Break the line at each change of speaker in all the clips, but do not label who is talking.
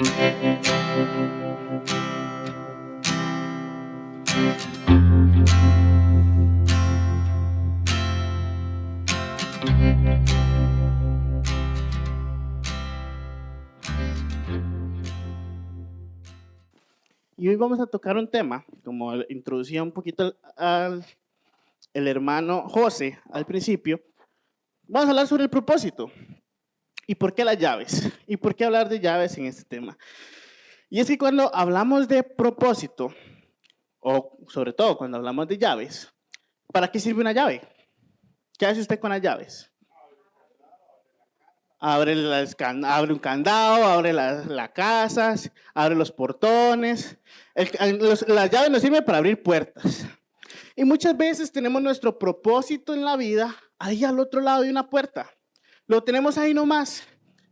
Y hoy vamos a tocar un tema, como introducía un poquito el hermano José al principio. Vamos a hablar sobre el propósito y por qué las llaves y por qué hablar de llaves en este tema. Y es que cuando hablamos de propósito, o sobre todo cuando hablamos de llaves, ¿para qué sirve una llave? ¿Qué hace usted con las llaves? Abre un candado, abre las casas, abre los portones. Las llaves nos sirven para abrir puertas. Y muchas veces tenemos nuestro propósito en la vida ahí al otro lado de una puerta. Lo tenemos ahí nomás.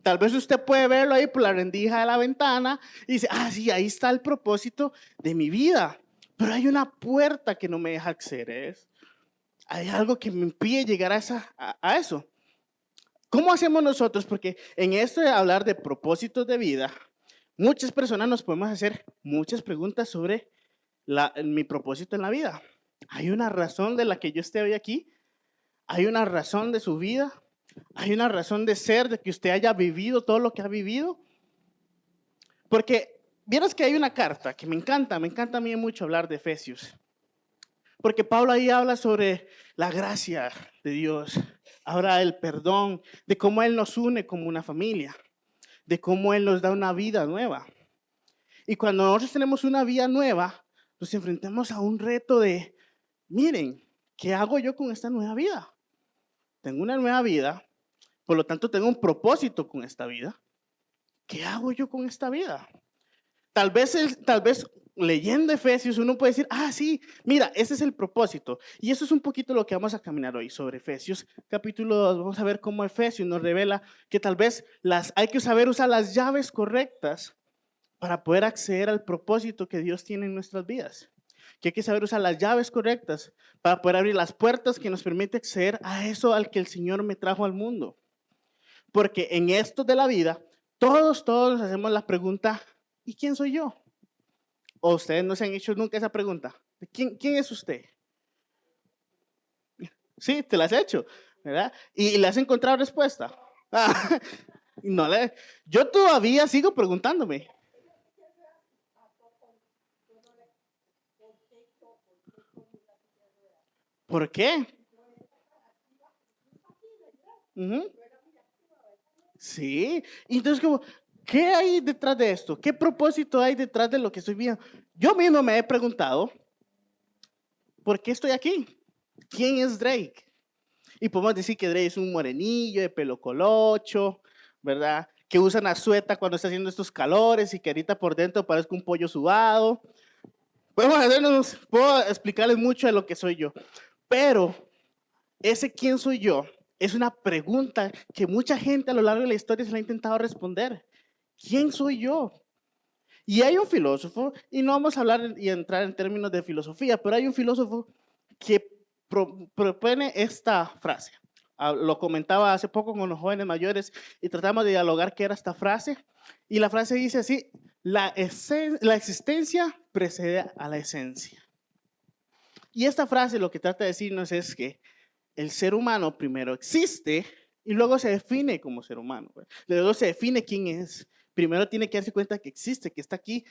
Tal vez usted puede verlo ahí por la rendija de la ventana y dice, sí, ahí está el propósito de mi vida. Pero hay una puerta que no me deja acceder. Hay algo que me impide llegar a eso. ¿Cómo hacemos nosotros? Porque en esto de hablar de propósitos de vida, muchas personas nos podemos hacer muchas preguntas sobre mi propósito en la vida. ¿Hay una razón de la que yo esté hoy aquí? ¿Hay una razón de su vida? ¿Hay una razón de ser, de que usted haya vivido todo lo que ha vivido? Porque vieras que hay una carta que me encanta a mí mucho hablar de Efesios. Porque Pablo ahí habla sobre la gracia de Dios, habla del perdón, de cómo Él nos une como una familia, de cómo Él nos da una vida nueva. Y cuando nosotros tenemos una vida nueva, nos enfrentamos a un reto de, miren, ¿qué hago yo con esta nueva vida? Tengo una nueva vida, por lo tanto tengo un propósito con esta vida. ¿Qué hago yo con esta vida? Tal vez leyendo Efesios uno puede decir, sí, mira, ese es el propósito. Y eso es un poquito lo que vamos a caminar hoy sobre Efesios capítulo 2. Vamos a ver cómo Efesios nos revela que tal vez hay que saber usar las llaves correctas para poder acceder al propósito que Dios tiene en nuestras vidas. Que hay que saber usar las llaves correctas para poder abrir las puertas que nos permite acceder a eso al que el Señor me trajo al mundo. Porque en esto de la vida, todos nos hacemos la pregunta, ¿y quién soy yo? ¿O ustedes no se han hecho nunca esa pregunta? ¿Quién es usted? Sí, te la has hecho, ¿verdad? ¿Y le has encontrado respuesta? No, yo todavía sigo preguntándome. ¿Por qué? Sí, entonces como, ¿qué hay detrás de esto? ¿Qué propósito hay detrás de lo que estoy viendo? Yo mismo me he preguntado, ¿por qué estoy aquí? ¿Quién es Drake? Y podemos decir que Drake es un morenillo de pelo colocho, ¿verdad? Que usa una sueta cuando está haciendo estos calores y que ahorita por dentro parezca un pollo sudado. Puedo explicarles mucho de lo que soy yo, pero ese quién soy yo es una pregunta que mucha gente a lo largo de la historia se la ha intentado responder. ¿Quién soy yo? Y hay un filósofo, y no vamos a hablar y entrar en términos de filosofía, pero hay un filósofo que propone esta frase. Lo comentaba hace poco con los jóvenes mayores y tratamos de dialogar qué era esta frase. Y la frase dice así, la existencia precede a la esencia. Y esta frase lo que trata de decirnos es que el ser humano primero existe y luego se define como ser humano. Luego se define quién es. Primero tiene que darse cuenta que existe, que está aquí,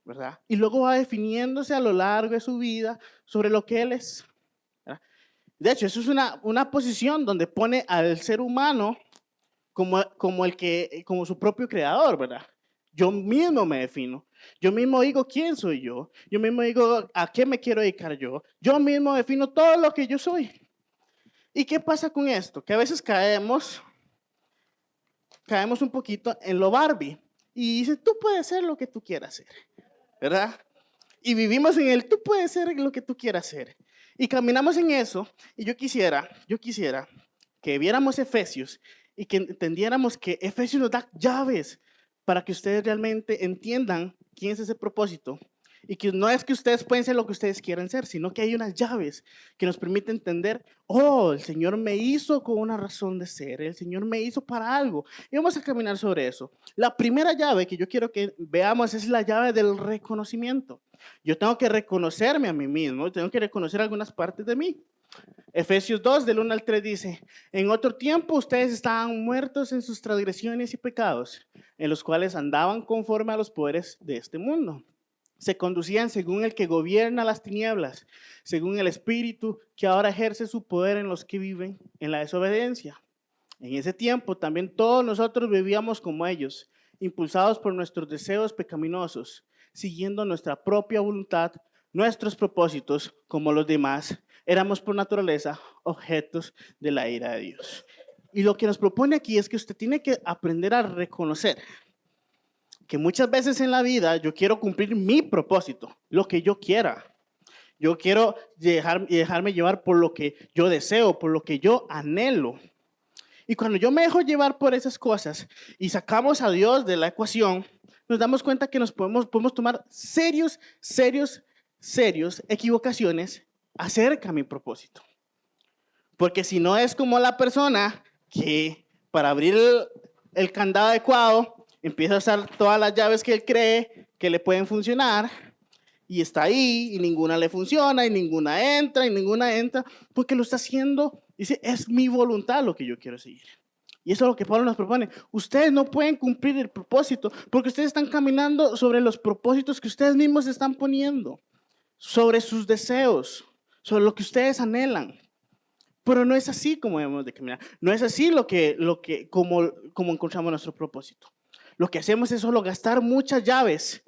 ¿verdad? Y luego va definiéndose a lo largo de su vida sobre lo que él es. ¿Verdad? De hecho, eso es una posición donde pone al ser humano como su propio creador, ¿verdad? Yo mismo me defino. Yo mismo digo quién soy yo. Yo mismo digo a qué me quiero dedicar yo. Yo mismo defino todo lo que yo soy. ¿Y qué pasa con esto? Que a veces caemos un poquito en lo Barbie. Y dice, tú puedes ser lo que tú quieras ser, ¿verdad? Y vivimos en el, tú puedes ser lo que tú quieras ser. Y caminamos en eso. Y yo quisiera que viéramos Efesios y que entendiéramos que Efesios nos da llaves para que ustedes realmente entiendan quién es ese propósito Y que no es que ustedes pueden ser lo que ustedes quieran ser, sino que hay unas llaves que nos permiten entender, oh, el Señor me hizo con una razón de ser, el Señor me hizo para algo. Y vamos a caminar sobre eso. La primera llave que yo quiero que veamos es la llave del reconocimiento. Yo tengo que reconocerme a mí mismo, tengo que reconocer algunas partes de mí. Efesios 2, del 1 al 3 dice, en otro tiempo ustedes estaban muertos en sus transgresiones y pecados, en los cuales andaban conforme a los poderes de este mundo. Se conducían según el que gobierna las tinieblas, según el espíritu que ahora ejerce su poder en los que viven en la desobediencia. En ese tiempo también todos nosotros vivíamos como ellos, impulsados por nuestros deseos pecaminosos, siguiendo nuestra propia voluntad, nuestros propósitos, como los demás. Éramos por naturaleza objetos de la ira de Dios. Y lo que nos propone aquí es que usted tiene que aprender a reconocer que muchas veces en la vida yo quiero cumplir mi propósito, lo que yo quiera. Yo quiero dejarme llevar por lo que yo deseo, por lo que yo anhelo. Y cuando yo me dejo llevar por esas cosas y sacamos a Dios de la ecuación, nos damos cuenta que nos podemos tomar serios equivocaciones acerca de mi propósito. Porque si no es como la persona que para abrir el candado adecuado empieza a usar todas las llaves que él cree que le pueden funcionar y está ahí y ninguna le funciona y ninguna entra porque lo está haciendo, dice, es mi voluntad lo que yo quiero seguir. Y eso es lo que Pablo nos propone. Ustedes no pueden cumplir el propósito porque ustedes están caminando sobre los propósitos que ustedes mismos están poniendo, sobre sus deseos, sobre lo que ustedes anhelan. Pero no es así como debemos de caminar. No es así como encontramos nuestro propósito. Lo que hacemos es solo gastar muchas llaves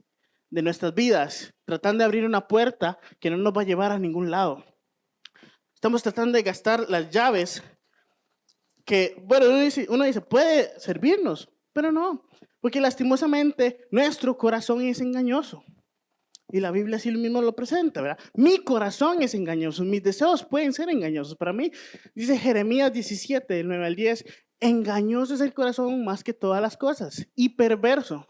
de nuestras vidas, tratando de abrir una puerta que no nos va a llevar a ningún lado. Estamos tratando de gastar las llaves que, bueno, uno dice, puede servirnos, pero no, porque lastimosamente nuestro corazón es engañoso. Y la Biblia así mismo lo presenta, ¿verdad? Mi corazón es engañoso, mis deseos pueden ser engañosos. Para mí, dice Jeremías 17, del 9 al 10, engañoso es el corazón más que todas las cosas y perverso.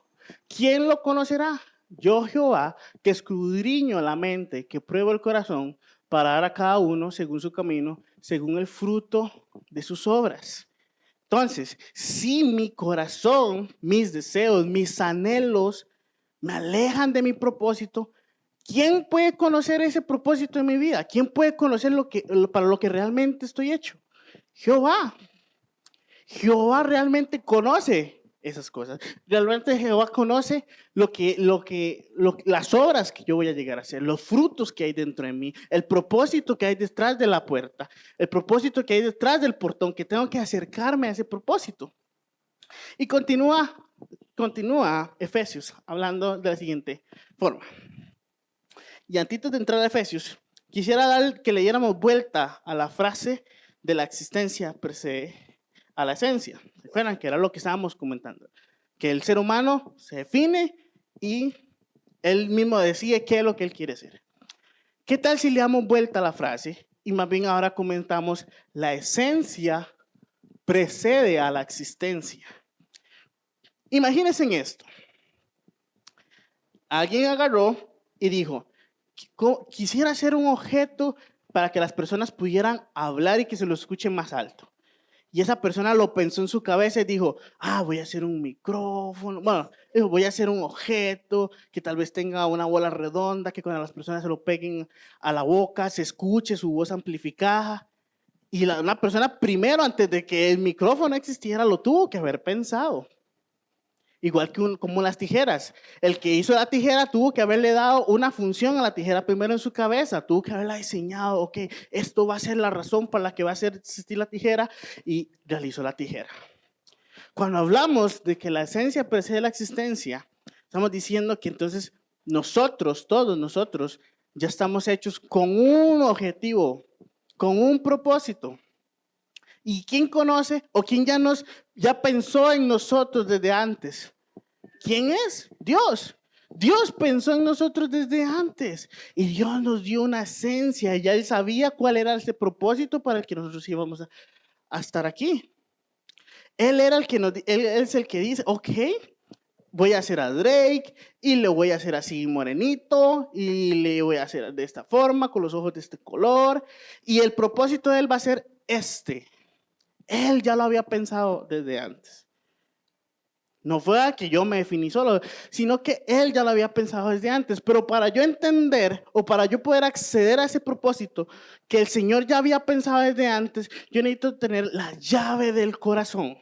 ¿Quién lo conocerá? Yo, Jehová, que escudriño la mente, que pruebo el corazón, para dar a cada uno según su camino, según el fruto de sus obras. Entonces, si mi corazón, mis deseos, mis anhelos me alejan de mi propósito, ¿quién puede conocer ese propósito en mi vida? ¿Quién puede conocer para lo que realmente estoy hecho? Jehová. Jehová realmente conoce esas cosas. Realmente Jehová conoce las obras que yo voy a llegar a hacer, los frutos que hay dentro de mí, el propósito que hay detrás de la puerta, el propósito que hay detrás del portón, que tengo que acercarme a ese propósito. Y continúa Efesios hablando de la siguiente forma. Y antes de entrar a Efesios, quisiera que le diéramos vuelta a la frase de la existencia per se a la esencia. ¿Recuerdan? Que era lo que estábamos comentando. Que el ser humano se define y él mismo decide qué es lo que él quiere ser. ¿Qué tal si le damos vuelta a la frase y más bien ahora comentamos la esencia precede a la existencia? Imagínense en esto. Alguien agarró y dijo, quisiera ser un objeto para que las personas pudieran hablar y que se lo escuchen más alto. Y esa persona lo pensó en su cabeza y dijo, voy a hacer un micrófono, bueno, voy a hacer un objeto que tal vez tenga una bola redonda, que cuando las personas se lo peguen a la boca, se escuche su voz amplificada. Y una persona primero, antes de que el micrófono existiera, lo tuvo que haber pensado. Igual que como las tijeras. El que hizo la tijera tuvo que haberle dado una función a la tijera primero en su cabeza. Tuvo que haberla diseñado. Ok, esto va a ser la razón para la que va a existir la tijera. Y realizó la tijera. Cuando hablamos de que la esencia precede la existencia, estamos diciendo que entonces todos nosotros, ya estamos hechos con un objetivo, con un propósito. ¿Y quién conoce o quién ya pensó en nosotros desde antes? ¿Quién es? Dios. Dios pensó en nosotros desde antes y Dios nos dio una esencia y ya Él sabía cuál era ese propósito para el que nosotros íbamos a estar aquí. Él es el que dice, ok, voy a hacer a Drake y le voy a hacer así morenito y le voy a hacer de esta forma, con los ojos de este color. Y el propósito de él va a ser este. Él ya lo había pensado desde antes. No fue a que yo me definí solo, sino que él ya lo había pensado desde antes. Pero para yo entender o para yo poder acceder a ese propósito que el Señor ya había pensado desde antes, yo necesito tener la llave del corazón.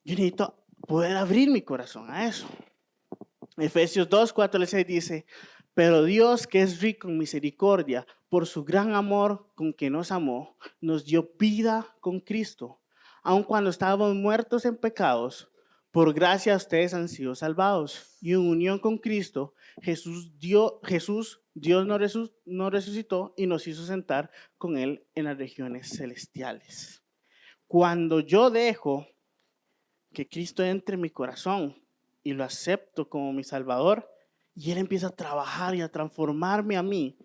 Yo necesito poder abrir mi corazón a eso. Efesios 2, 4 al 6 dice, pero Dios, que es rico en misericordia, por su gran amor con que nos amó, nos dio vida con Cristo. Aun cuando estábamos muertos en pecados, por gracia ustedes han sido salvados. Y en unión con Cristo, Dios nos resucitó y nos hizo sentar con Él en las regiones celestiales. Cuando yo dejo que Cristo entre en mi corazón y lo acepto como mi Salvador, y Él empieza a trabajar y a transformarme a mí,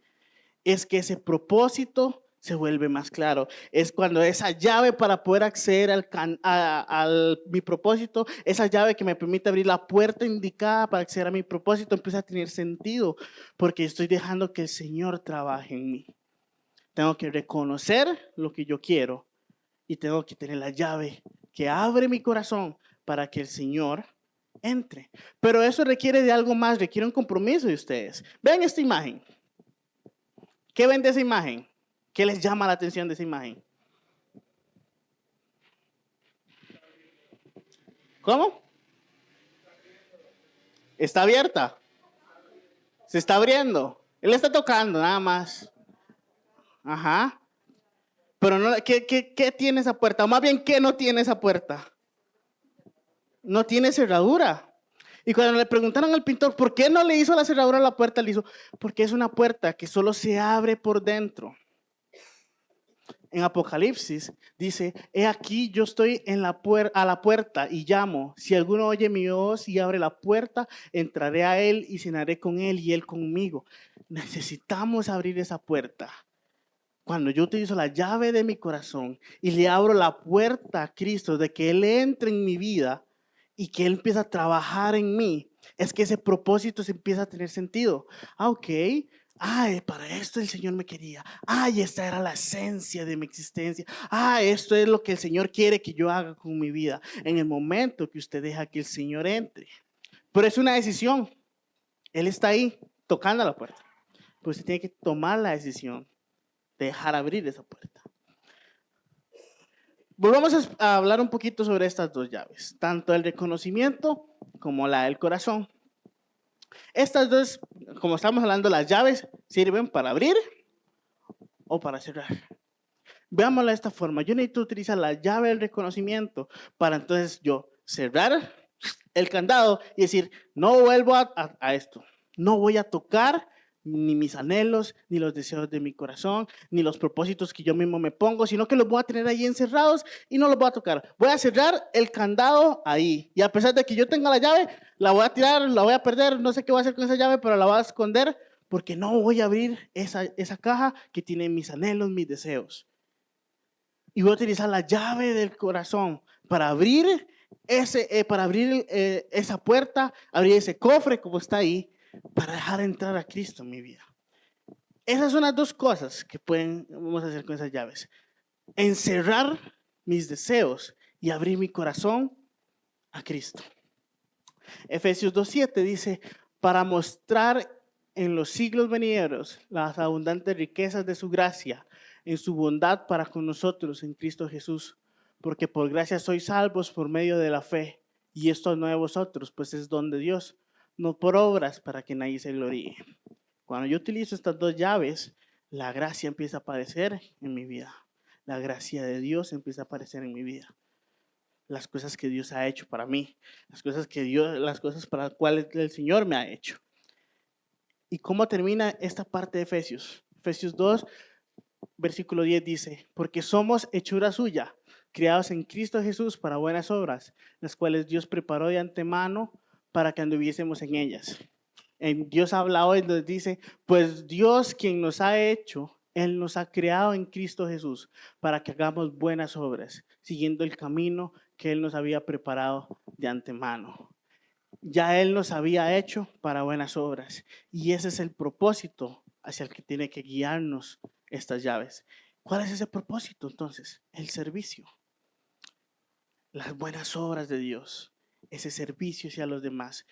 es que ese propósito se vuelve más claro. Es cuando esa llave para poder acceder a mi propósito, esa llave que me permite abrir la puerta indicada para acceder a mi propósito, empieza a tener sentido, porque estoy dejando que el Señor trabaje en mí. Tengo que reconocer lo que yo quiero y tengo que tener la llave que abre mi corazón para que el Señor entre. Pero eso requiere de algo más, requiere un compromiso de ustedes. Vean esta imagen. ¿Qué ven de esa imagen? ¿Qué les llama la atención de esa imagen? ¿Cómo? ¿Está abierta? ¿Se está abriendo? Él está tocando nada más. Ajá. Pero no, ¿qué tiene esa puerta? O más bien, ¿qué no tiene esa puerta? No tiene cerradura. Y cuando le preguntaron al pintor, ¿por qué no le hizo la cerradura a la puerta? Le hizo, porque es una puerta que solo se abre por dentro. En Apocalipsis dice, he aquí yo estoy a la puerta y llamo. Si alguno oye mi voz y abre la puerta, entraré a él y cenaré con él y él conmigo. Necesitamos abrir esa puerta. Cuando yo utilizo la llave de mi corazón y le abro la puerta a Cristo de que Él entre en mi vida y que Él empieza a trabajar en mí, es que ese propósito se empieza a tener sentido. Ok, ay, para esto el Señor me quería. Ay, esta era la esencia de mi existencia. Esto es lo que el Señor quiere que yo haga con mi vida. En el momento que usted deja que el Señor entre. Pero es una decisión. Él está ahí tocando a la puerta. Pero usted tiene que tomar la decisión de dejar abrir esa puerta. Volvamos a hablar un poquito sobre estas dos llaves, tanto el reconocimiento como la del corazón. Estas dos, como estamos hablando, las llaves sirven para abrir o para cerrar. Veámoslo de esta forma. Yo necesito utilizar la llave del reconocimiento para entonces yo cerrar el candado y decir, no vuelvo a esto. No voy a tocar ni mis anhelos, ni los deseos de mi corazón, ni los propósitos que yo mismo me pongo, sino que los voy a tener ahí encerrados y no los voy a tocar. Voy a cerrar el candado ahí. Y a pesar de que yo tenga la llave, la voy a tirar, la voy a perder, no sé qué voy a hacer con esa llave, pero la voy a esconder porque no voy a abrir esa caja que tiene mis anhelos, mis deseos. Y voy a utilizar la llave del corazón para abrir esa puerta, abrir ese cofre como está ahí, para dejar entrar a Cristo en mi vida. Esas son las dos cosas que vamos a hacer con esas llaves. Encerrar mis deseos y abrir mi corazón a Cristo. Efesios 2:7 dice, para mostrar en los siglos venideros las abundantes riquezas de su gracia, en su bondad para con nosotros en Cristo Jesús, porque por gracia sois salvos por medio de la fe, y esto no de vosotros, pues es don de Dios, no por obras para que nadie se gloríe. Cuando yo utilizo estas dos llaves, la gracia empieza a aparecer en mi vida. La gracia de Dios empieza a aparecer en mi vida. Las cosas que Dios ha hecho para mí, las cosas para las cuales el Señor me ha hecho. ¿Y cómo termina esta parte de Efesios? Efesios 2, versículo 10 dice, porque somos hechura suya, creados en Cristo Jesús para buenas obras, las cuales Dios preparó de antemano para que anduviésemos en ellas. Dios habla hoy, nos dice, pues Dios quien nos ha hecho, Él nos ha creado en Cristo Jesús para que hagamos buenas obras, siguiendo el camino que Él nos había preparado de antemano. ya Él nos había hecho para buenas obras. Y ese es el propósito hacia el que tiene que guiarnos estas llaves. ¿Cuál es ese propósito entonces? El servicio. Las buenas obras de Dios. Ese servicio hacia los demás.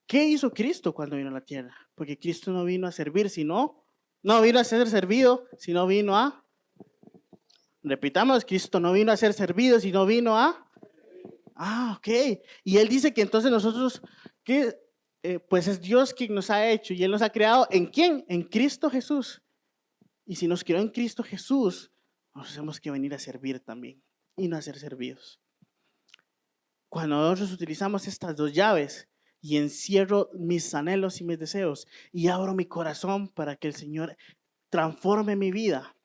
¿Qué hizo Cristo cuando vino a la tierra? Porque Cristo no vino a servir, no vino a ser servido, sino vino a, repitamos, Cristo no vino a ser servido, sino vino a, ok. Y Él dice que entonces nosotros, que pues es Dios quien nos ha hecho y Él nos ha creado, ¿en quién? En Cristo Jesús. Y si nos creó en Cristo Jesús, nos tenemos que venir a servir también y no a ser servidos. Cuando nosotros utilizamos estas dos llaves y encierro mis anhelos y mis deseos y abro mi corazón para que el Señor transforme mi vida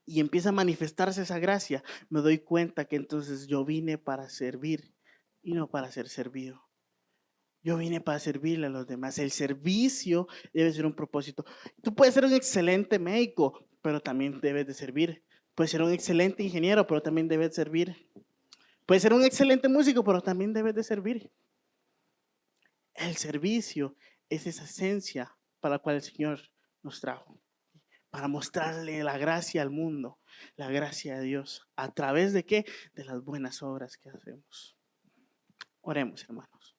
y empieza a manifestarse esa gracia, me doy cuenta que entonces yo vine para servir y no para ser servido. Yo vine para servirle a los demás. El servicio debe ser un propósito. Tú puedes ser un excelente médico, pero también debes de servir. Puedes ser un excelente ingeniero, pero también debes de servir. Puedes ser un excelente músico, pero también debes de servir. El servicio es esa esencia para la cual el Señor nos trajo. Para mostrarle la gracia al mundo, la gracia de Dios. ¿A través de qué? De las buenas obras que hacemos. Oremos, hermanos.